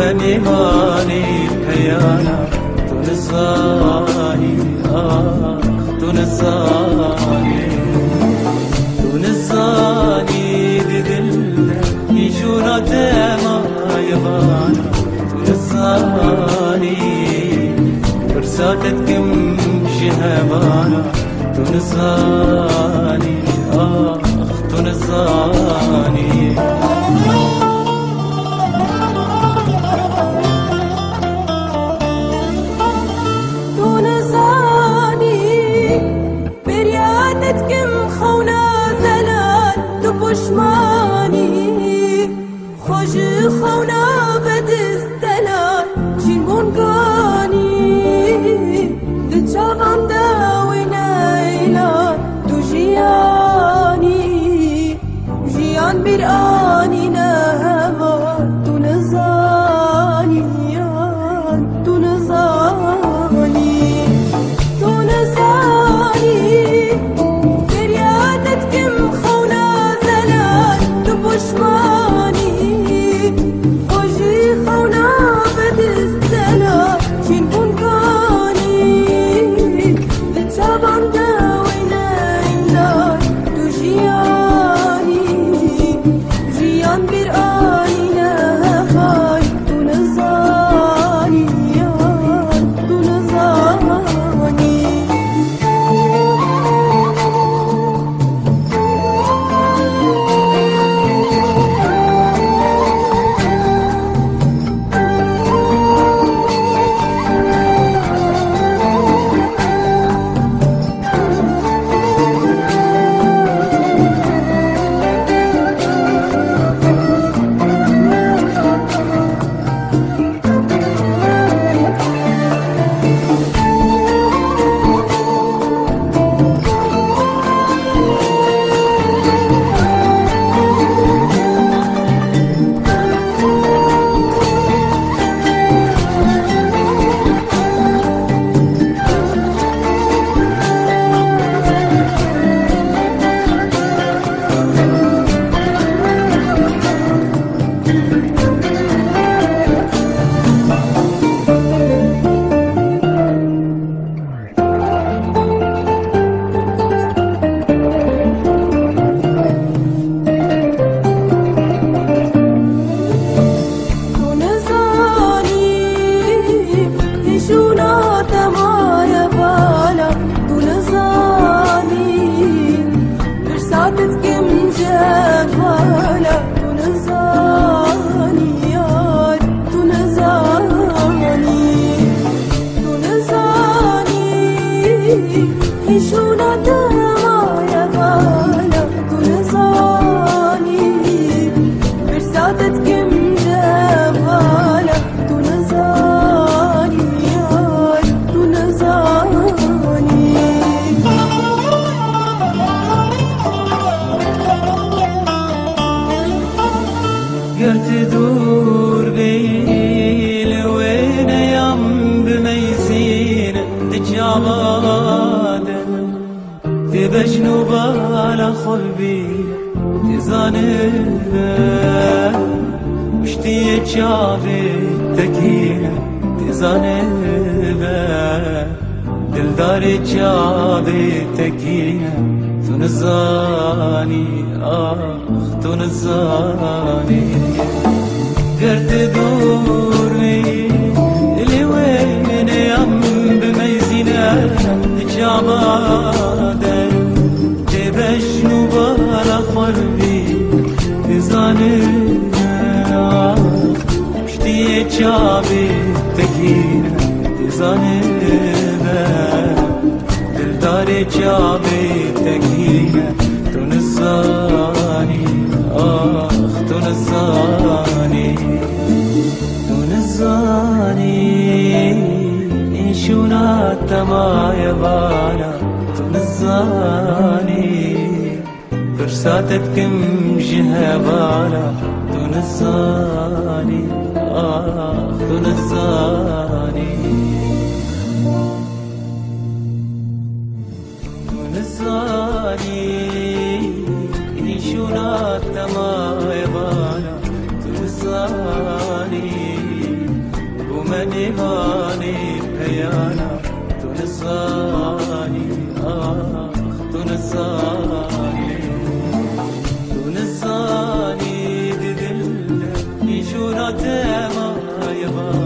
ومنهاني بحيانا تنساني تنساني ددلنا يشونا تما يبانا تنساني فرساتتكم شهبانا تنساني تنساني پشمانی خوش خونا بدستلان چین بونگانی دچاوم داوینا ایلان تو جیان بیر آنی نهوان تو نزانی تو نزانی بریادت کم پشمانی خوشی خونا بدستلا چین بونگانی لطابم داوینا ایلان تو جیان بیر آنینا خای تو نزانی تو نزانی شونا تما يا بالا تنزاني برساتت كم جبالا تنزاني تنزاني قلت دور بيل وين يم بميسين تجابات تبجنو بالا قلبي تزانب وشتي جابي تكيل تزانب دلداري جابي تكيل تنزاني تنزاني قرت دوري اللي وين يم بميزينة جابادة تبشنو بالا قلبي تزاني اشتي چابی تکینه تزانه دلدار چابی تکینه تو نزانی تو نزانی تو نزانی این شونات تمای بالا تو نزانی فرساتت كم جهة بالا تو نزانی تو نزانی تو نزانی این شونات تمای بالا تو نزانی بومنی هانی پیانا تو نزانی تو نزانی تو نزانی دل این شونات ما